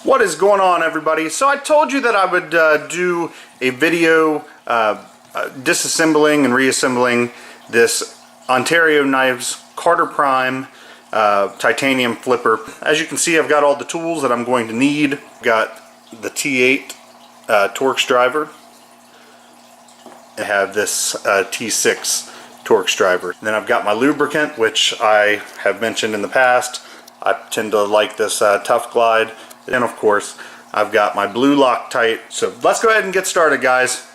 What is going on, everybody? So I told you that I would do a video disassembling and reassembling this Ontario Knives Carter Prime titanium flipper. As you can see, I've got all the tools that I'm going to need. I've got the T8 Torx driver. I have this T6 Torx driver. And then I've got my lubricant, which I have mentioned in the past. I tend to like this Tough Glide. And of course, I've got my blue Loctite. So let's go ahead and get started, guys.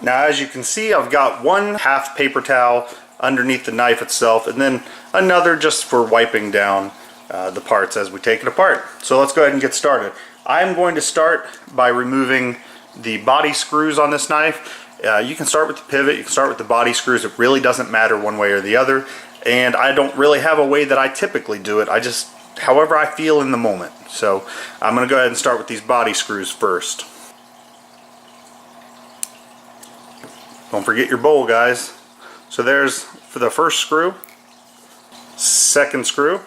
Now, as you can see, I've got one half paper towel underneath the knife itself, and then another just for wiping down the parts as we take it apart. So let's go ahead and get started. I'm going to start by removing the body screws on this knife. You can start with the pivot, you can start with the body screws. It really doesn't matter one way or the other. And I don't really have a way that I typically do it. I just, however I feel in the moment. So I'm going to go ahead and start with these body screws first. Don't forget your bowl, guys. So there's for the first screw, second screw.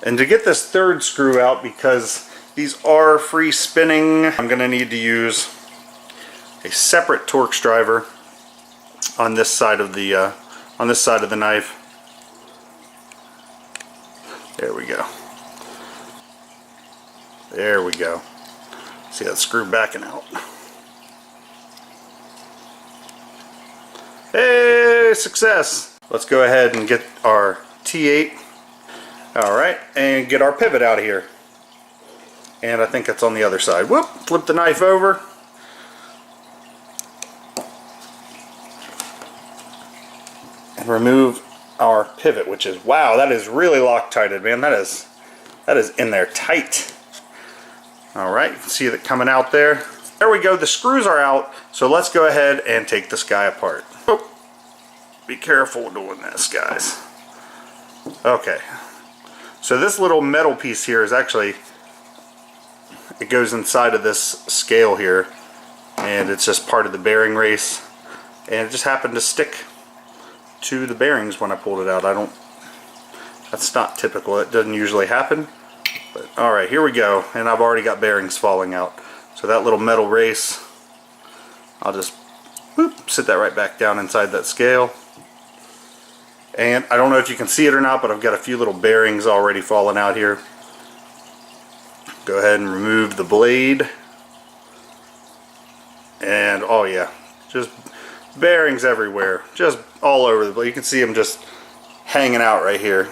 And to get this third screw out, because these are free spinning, I'm going to need to use a separate Torx driver on this side of the knife. There we go. There we go. See that screw backing out. Hey, success! Let's go ahead and get our T8. Alright, and get our pivot out of here. And I think that's on the other side. Whoop! Flip the knife over. And remove our pivot, which is, wow, that is really Loctited, man. That is in there tight. Alright, you can see it coming out there. There we go, the screws are out, so let's go ahead and take this guy apart. Oh, be careful doing this, guys. Okay, so this little metal piece here is actually, it goes inside of this scale here, and it's just part of the bearing race, and it just happened to stick to the bearings when I pulled it out. That's not typical, it doesn't usually happen. But alright, here we go, and I've already got bearings falling out. So that little metal race, I'll just sit that right back down inside that scale. And I don't know if you can see it or not, but I've got a few little bearings already falling out here. Go ahead and remove the blade. And oh yeah, just bearings everywhere, just all over the place. You can see them just hanging out right here.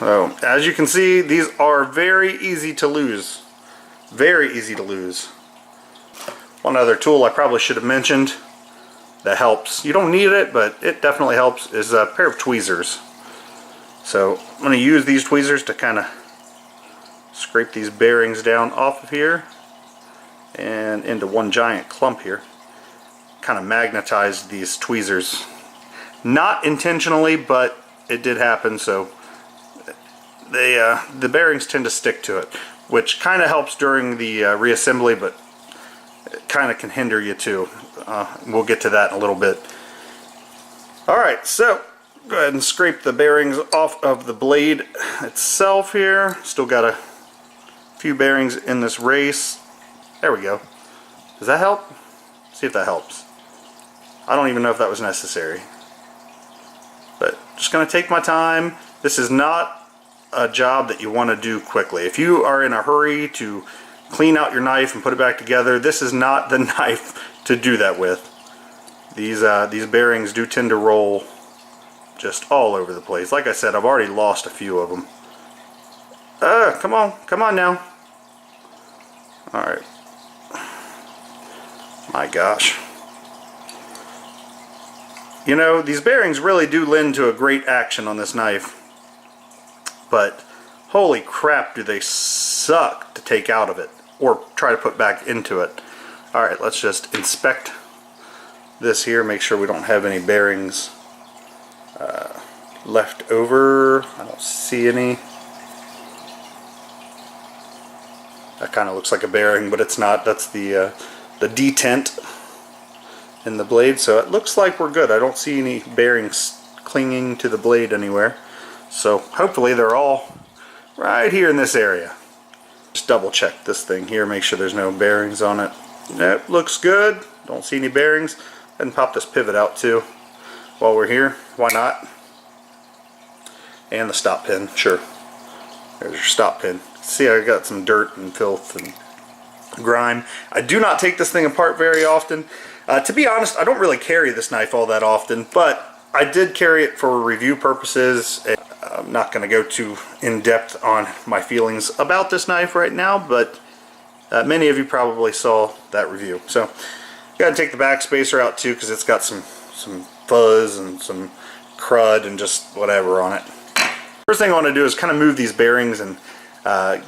So, as you can see, these are very easy to lose. Very easy to lose. One other tool I probably should have mentioned that helps. You don't need it, but it definitely helps, is a pair of tweezers. So I'm going to use these tweezers to kind of scrape these bearings down off of here and into one giant clump here. Kind of magnetize these tweezers. Not intentionally, but it did happen, so the bearings tend to stick to it, which kind of helps during the reassembly, but it kind of can hinder you too. We'll get to that in a little bit. Alright, so go ahead and scrape the bearings off of the blade itself here. Still got a few bearings in this race. There we go. Does that help? See if that helps. I don't even know if that was necessary. But just going to take my time. This is not a job that you want to do quickly. If you are in a hurry to clean out your knife and put it back together, this is not the knife to do that with. These bearings do tend to roll just all over the place. Like I said, I've already lost a few of them. Come on now. Alright. My gosh. You know, these bearings really do lend to a great action on this knife. But holy crap, do they suck to take out of it or try to put back into it. Alright, let's just inspect this here, make sure we don't have any bearings left over. I don't see any. That kind of looks like a bearing, but it's not. That's the detent in the blade, so it looks like we're good. I don't see any bearings clinging to the blade anywhere. So hopefully they're all right here in this area. Just double check this thing here, make sure there's no bearings on it. That looks good. Don't see any bearings. And pop this pivot out too while we're here. Why not? And the stop pin, sure. There's your stop pin. See, I got some dirt and filth and grime. I do not take this thing apart very often. To be honest, I don't really carry this knife all that often, but I did carry it for review purposes. I'm not going to go too in depth on my feelings about this knife right now, but many of you probably saw that review. So, got to take the back spacer out too, because it's got some fuzz and some crud and just whatever on it. First thing I want to do is kind of move these bearings and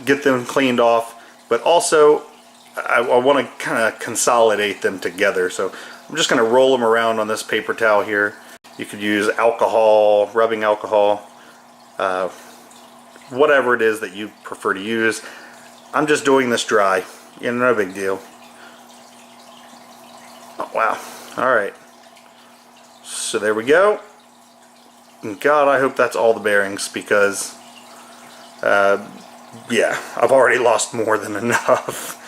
get them cleaned off, but also I want to kind of consolidate them together. So I'm just going to roll them around on this paper towel here. You could use alcohol, rubbing alcohol, whatever it is that you prefer to use. I'm just doing this dry, you know, no big deal. Oh, wow. Alright. So there we go. And God, I hope that's all the bearings, because yeah, I've already lost more than enough.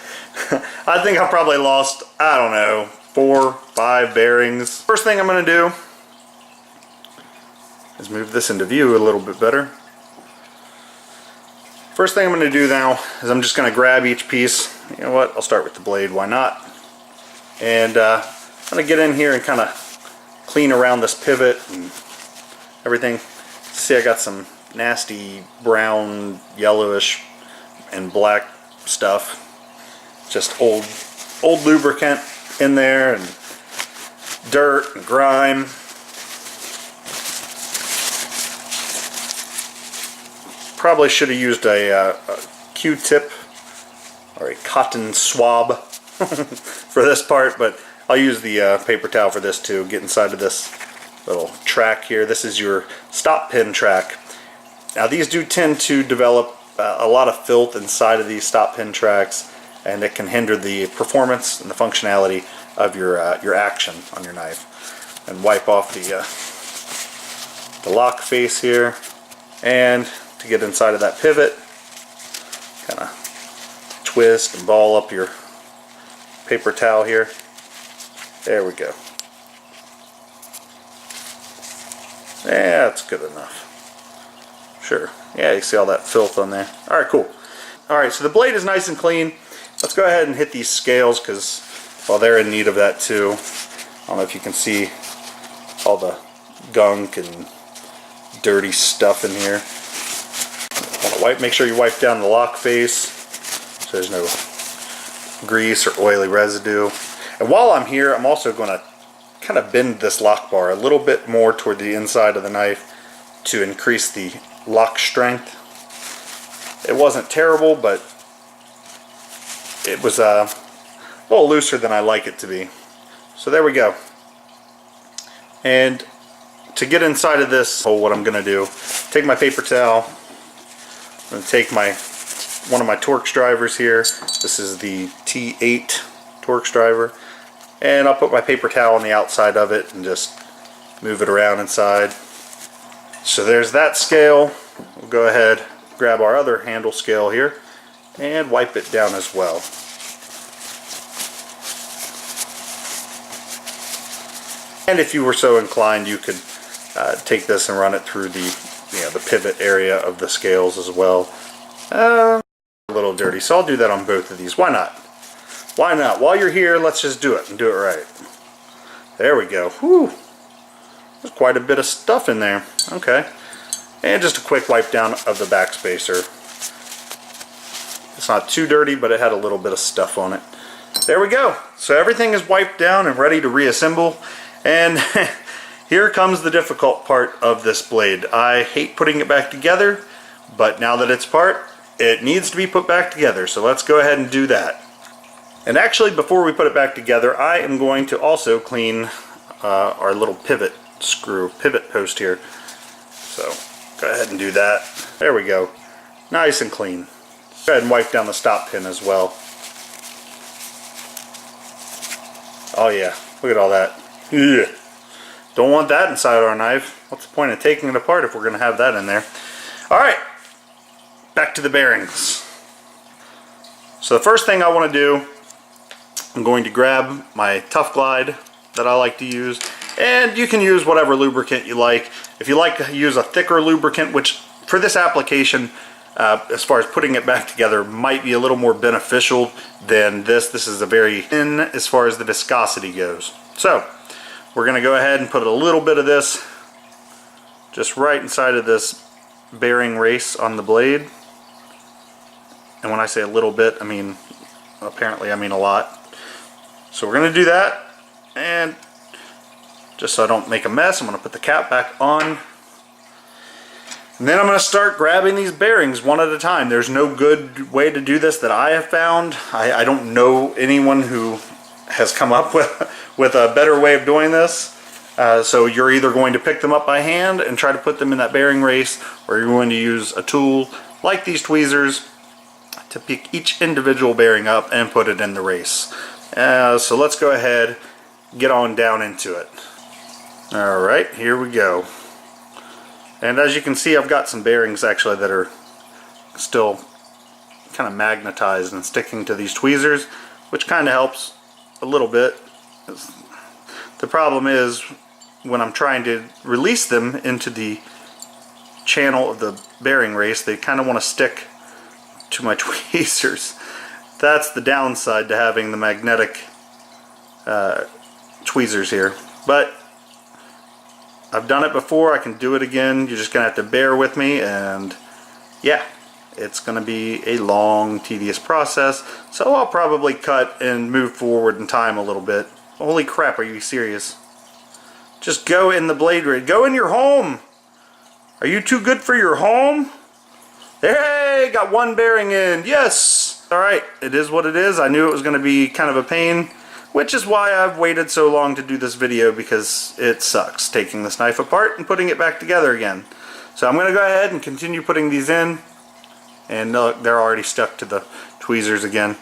I think I probably lost, I don't know, 4, 5 bearings. First thing I'm going to do is move this into view a little bit better. First thing I'm going to do now is I'm just going to grab each piece. You know what, I'll start with the blade, why not? And I'm going to get in here and kind of clean around this pivot and everything. See, I got some nasty brown, yellowish, and black stuff. Just old lubricant in there, and dirt and grime. Probably should have used a Q-tip or a cotton swab for this part, but I'll use the paper towel for this too. Get inside of this little track here. This is your stop pin track. Now these do tend to develop a lot of filth inside of these stop pin tracks, and it can hinder the performance and the functionality of your action on your knife. And wipe off the lock face here, and to get inside of that pivot, kind of twist and ball up your paper towel here. There we go. Yeah, that's good enough. Sure. Yeah, you see all that filth on there. Alright, cool. Alright, so the blade is nice and clean. Let's go ahead and hit these scales, because, well, they're in need of that too. I don't know if you can see all the gunk and dirty stuff in here. Make sure you wipe down the lock face so there's no grease or oily residue. And while I'm here, I'm also going to kind of bend this lock bar a little bit more toward the inside of the knife to increase the lock strength. It wasn't terrible, but it was a little looser than I like it to be. So there we go. And to get inside of this hole, what I'm going to do, take my paper towel, I'm going to take one of my Torx drivers here. This is the T8 Torx driver. And I'll put my paper towel on the outside of it and just move it around inside. So there's that scale. We'll go ahead, grab our other handle scale here, and wipe it down as well. And if you were so inclined, you could take this and run it through the pivot area of the scales as well. A little dirty, so I'll do that on both of these. Why not? Why not? While you're here, let's just do it and do it right. There we go. Whew. There's quite a bit of stuff in there. Okay. And just a quick wipe down of the back spacer. It's not too dirty, but it had a little bit of stuff on it. There we go. So everything is wiped down and ready to reassemble. And here comes the difficult part of this blade. I hate putting it back together, but now that it's apart, it needs to be put back together. So let's go ahead and do that. And actually, before we put it back together, I am going to also clean our little pivot post here. So go ahead and do that. There we go. Nice and clean. Go ahead and wipe down the stop pin as well. Oh yeah, look at all that. Ugh. Don't want that inside our knife. What's the point of taking it apart if we're going to have that in there? Alright, back to the bearings. So the first thing I want to do, I'm going to grab my Tough Glide that I like to use, and you can use whatever lubricant you like. If you like to use a thicker lubricant, which for this application, as far as putting it back together, might be a little more beneficial than this. This is a very thin as far as the viscosity goes. So we're going to go ahead and put a little bit of this just right inside of this bearing race on the blade. And when I say a little bit, I mean, apparently I mean a lot. So we're going to do that, and just so I don't make a mess, I'm going to put the cap back on. And then I'm going to start grabbing these bearings one at a time. There's no good way to do this that I have found. I don't know anyone who has come up with a better way of doing this. So you're either going to pick them up by hand and try to put them in that bearing race, or you're going to use a tool like these tweezers to pick each individual bearing up and put it in the race. So let's go ahead, get on down into it. Alright, here we go. And as you can see, I've got some bearings actually that are still kind of magnetized and sticking to these tweezers, which kind of helps a little bit. The problem is when I'm trying to release them into the channel of the bearing race, they kind of want to stick to my tweezers. That's the downside to having the magnetic tweezers here. But I've done it before, I can do it again. You're just going to have to bear with me, and yeah, it's going to be a long, tedious process. So I'll probably cut and move forward in time a little bit. Holy crap, are you serious? Just go in the blade race. Go in your home! Are you too good for your home? Hey, got one bearing in. Yes! Alright, it is what it is. I knew it was going to be kind of a pain, which is why I've waited so long to do this video, because it sucks taking this knife apart and putting it back together again. So I'm going to go ahead and continue putting these in, and look, they're already stuck to the tweezers again.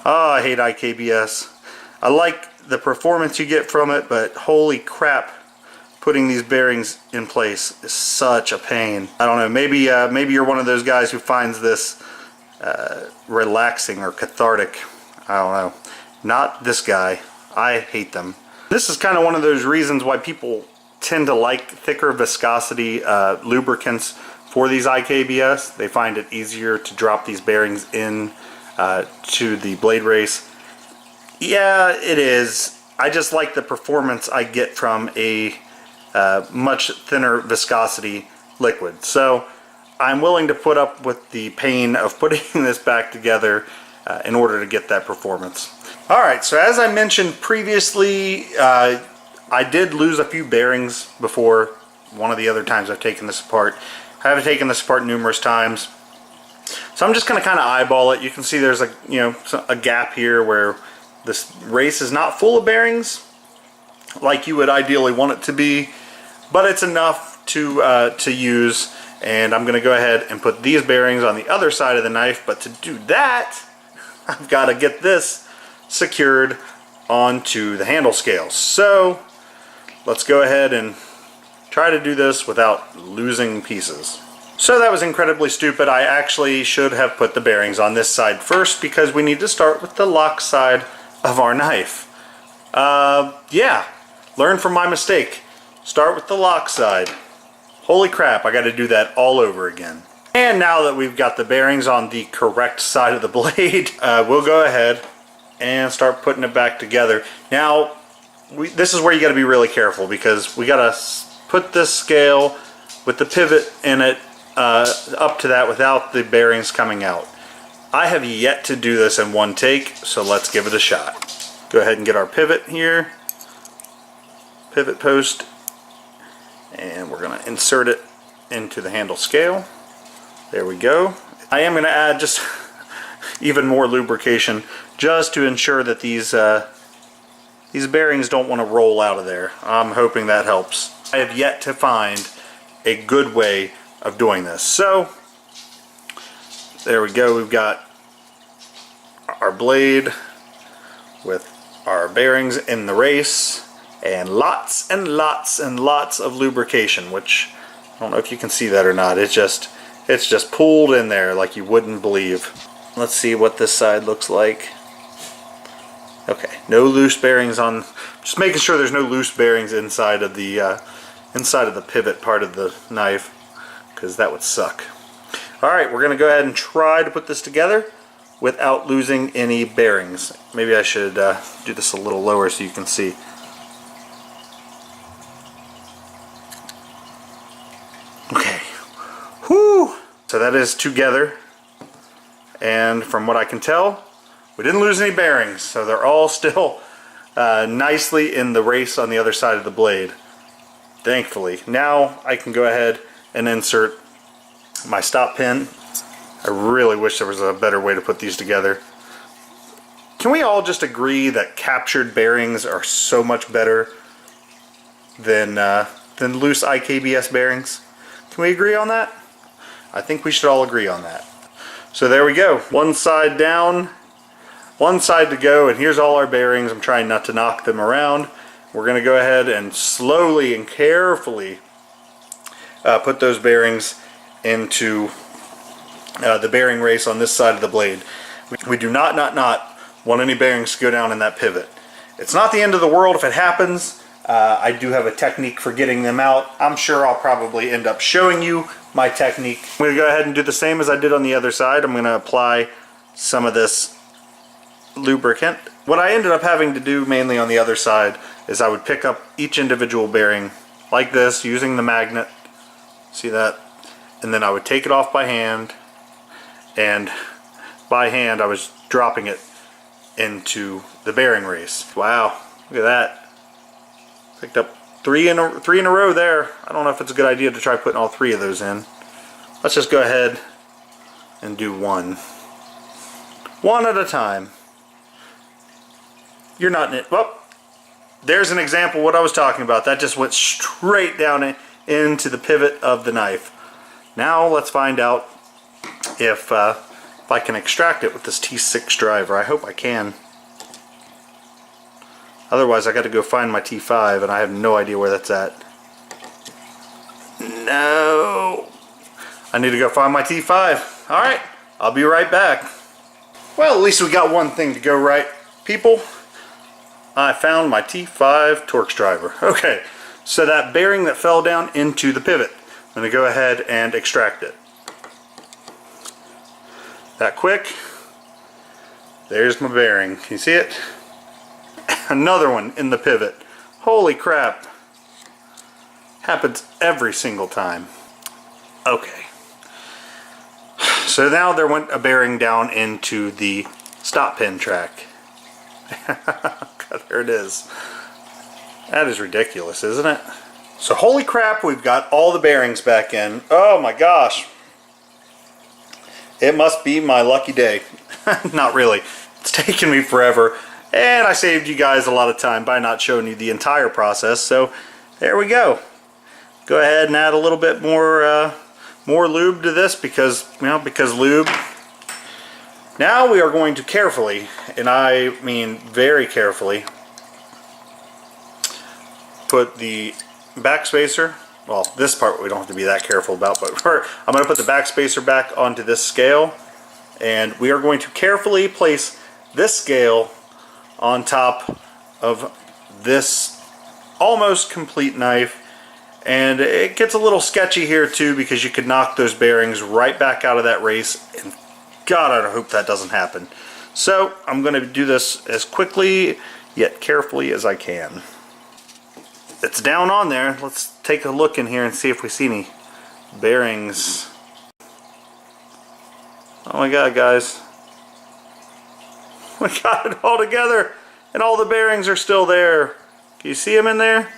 Oh, I hate IKBS. I like the performance you get from it, but holy crap, putting these bearings in place is such a pain. I don't know, maybe you're one of those guys who finds this relaxing or cathartic. I don't know. Not this guy. I hate them. This is kind of one of those reasons why people tend to like thicker viscosity lubricants for these IKBS. They find it easier to drop these bearings in to the blade race. Yeah, it is. I just like the performance I get from a much thinner viscosity liquid. So I'm willing to put up with the pain of putting this back together in order to get that performance. Alright, so as I mentioned previously, I did lose a few bearings before one of the other times I've taken this apart. I have taken this apart numerous times. So I'm just going to kind of eyeball it. You can see there's a gap here where this race is not full of bearings like you would ideally want it to be, but it's enough to use. And I'm going to go ahead and put these bearings on the other side of the knife, but to do that, I've got to get this secured onto the handle scales. So let's go ahead and try to do this without losing pieces. So that was incredibly stupid. I actually should have put the bearings on this side first, because we need to start with the lock side of our knife. Yeah, learn from my mistake. Start with the lock side. Holy crap, I got to do that all over again. And now that we've got the bearings on the correct side of the blade, we'll go ahead and start putting it back together. Now, this is where you got to be really careful, because we got to put this scale with the pivot in it up to that without the bearings coming out. I have yet to do this in one take, so let's give it a shot. Go ahead and get our pivot here, pivot post, and we're going to insert it into the handle scale. There we go. I am going to add just even more lubrication just to ensure that these bearings don't want to roll out of there. I'm hoping that helps. I have yet to find a good way of doing this. So there we go. We've got our blade with our bearings in the race, and lots and lots and lots of lubrication, which I don't know if you can see that or not. It's just pulled in there like you wouldn't believe. let's see what this side looks like. Okay, no loose bearings on, just making sure there's no loose bearings inside of the pivot part of the knife, because that would suck. Alright, we're going to go ahead and try to put this together without losing any bearings. Maybe I should do this a little lower so you can see. Okay. Whew! So that is together. And from what I can tell, we didn't lose any bearings. So they're all still nicely in the race on the other side of the blade. Thankfully. Now I can go ahead and insert my stop pin. I really wish there was a better way to put these together. Can we all just agree that captured bearings are so much better than loose IKBS bearings? Can we agree on that? I think we should all agree on that. So there we go. One side down, one side to go, and here's all our bearings. I'm trying not to knock them around. We're going to go ahead and slowly and carefully put those bearings into the bearing race on this side of the blade. We do not want any bearings to go down in that pivot. It's not the end of the world if it happens. I do have a technique for getting them out. I'm sure I'll probably end up showing you my technique. I'm going to go ahead and do the same as I did on the other side. I'm going to apply some of this lubricant. What I ended up having to do mainly on the other side is I would pick up each individual bearing like this using the magnet. See that? And then I would take it off by hand, and by hand I was dropping it into the bearing race. Wow, look at that. Picked up three in a row there. I don't know if it's a good idea to try putting all three of those in. Let's just go ahead and do one. One at a time. You're not in it. Well, there's an example of what I was talking about. That just went straight down into the pivot of the knife. Now let's find out if I can extract it with this T6 driver. I hope I can. Otherwise I got to go find my T5 and I have no idea where that's at. No! I need to go find my T5. Alright, I'll be right back. Well, at least we got one thing to go right, people. I found my T5 Torx driver. Okay, so that bearing that fell down into the pivot, I'm going to go ahead and extract it. That quick. There's my bearing. Can you see it? Another one in the pivot. Holy crap. Happens every single time. Okay. So now there went a bearing down into the stop pin track. God, there it is. That is ridiculous, isn't it? So holy crap, we've got all the bearings back in. Oh my gosh. It must be my lucky day. Not really. It's taken me forever. And I saved you guys a lot of time by not showing you the entire process. So there we go. Go ahead and add a little bit more lube to this because lube. Now we are going to carefully, and I mean very carefully, put the backspacer, well, this part we don't have to be that careful about, but I'm going to put the backspacer back onto this scale, and we are going to carefully place this scale on top of this almost complete knife. And it gets a little sketchy here too because you could knock those bearings right back out of that race, and God, I hope that doesn't happen. So I'm going to do this as quickly yet carefully as I can. It's down on there. Let's take a look in here and see if we see any bearings. Oh my God, guys. We got it all together and all the bearings are still there. Can you see them in there?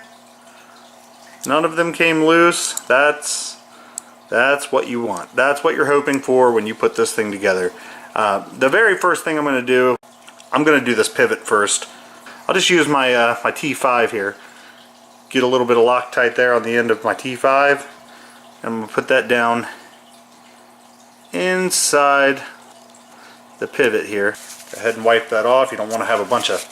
None of them came loose. That's what you want. That's what you're hoping for when you put this thing together. The very first thing I'm going to do, I'm going to do this pivot first. I'll just use my my T5 here. Get a little bit of Loctite there on the end of my T5. I'm going to put that down inside the pivot here. Go ahead and wipe that off. You don't want to have a bunch of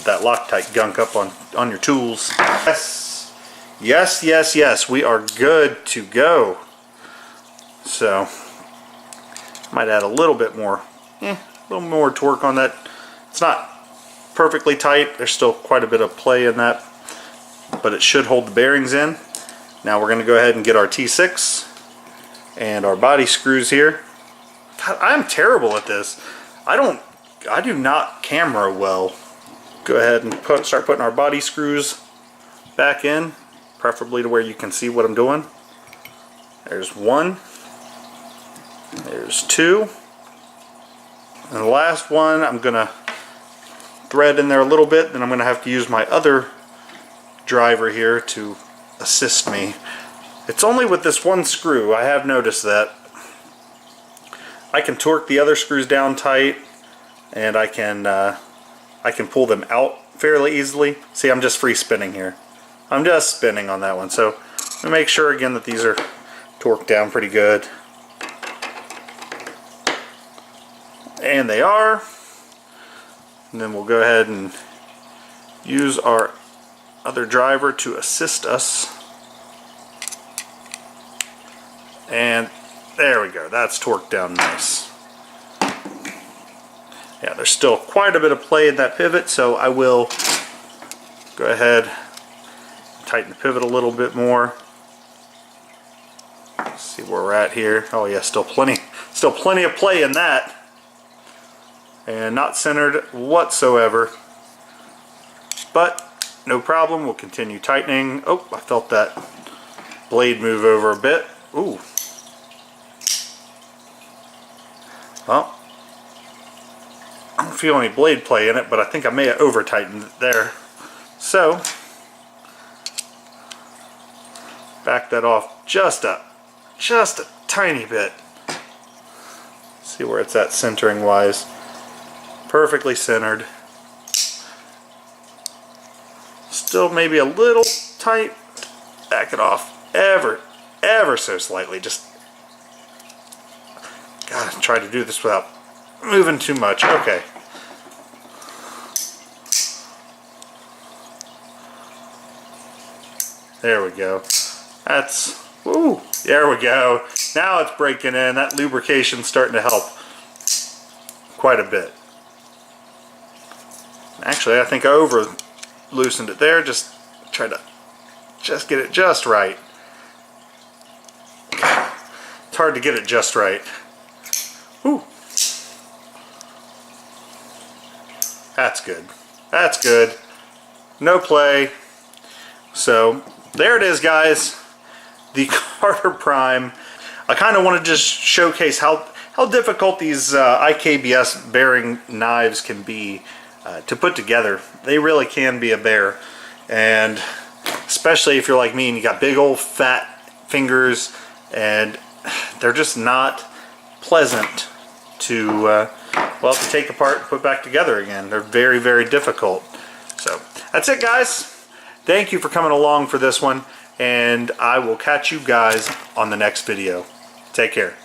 that Loctite gunk up on your tools. Yes, yes, yes, yes. We are good to go. So Might add a little bit more, a little more torque on that. It's not perfectly tight. There's still quite a bit of play in that, but it should hold the bearings in. Now we're going to go ahead and get our T6 and our body screws here. God, I'm terrible at this. I do not camera well. Go ahead and start putting our body screws back in, preferably to where you can see what I'm doing. There's one. There's two. And the last one I'm going to thread in there a little bit, then I'm going to have to use my other driver here to assist me. It's only with this one screw. I have noticed that. I can torque the other screws down tight, and I can pull them out fairly easily. See, I'm just free spinning here. I'm just spinning on that one. So I'm going to make sure again that these are torqued down pretty good. And they are. And then we'll go ahead and use our other driver to assist us. And there we go. That's torqued down nice. Yeah, there's still quite a bit of play in that pivot, so I will go ahead and tighten the pivot a little bit more. Let's see where we're at here. Oh yeah, still plenty of play in that. And not centered whatsoever. But no problem, we'll continue tightening. Oh, I felt that blade move over a bit. Ooh. Well, I don't feel any blade play in it, but I think I may have over tightened it there. So, back that off just a tiny bit. See where it's at centering wise. Perfectly centered. Still maybe a little tight. Back it off ever so slightly. Just gotta try to do this without moving too much. Okay. There we go. That's, woo, there we go. Now it's breaking in. That lubrication's starting to help quite a bit. Actually, I think I over loosened it there. Just try to get it just right. It's hard to get it just right. Whew. That's good. That's good. No play. So there it is, guys. The Carter Prime. I kind of want to just showcase how difficult these IKBS bearing knives can be to put together. They really can be a bear, and especially if you're like me and you got big old fat fingers, and they're just not pleasant to well, to take apart and put back together again. They're very, very difficult. So that's it, guys. Thank you for coming along for this one, and I will catch you guys on the next video. Take care.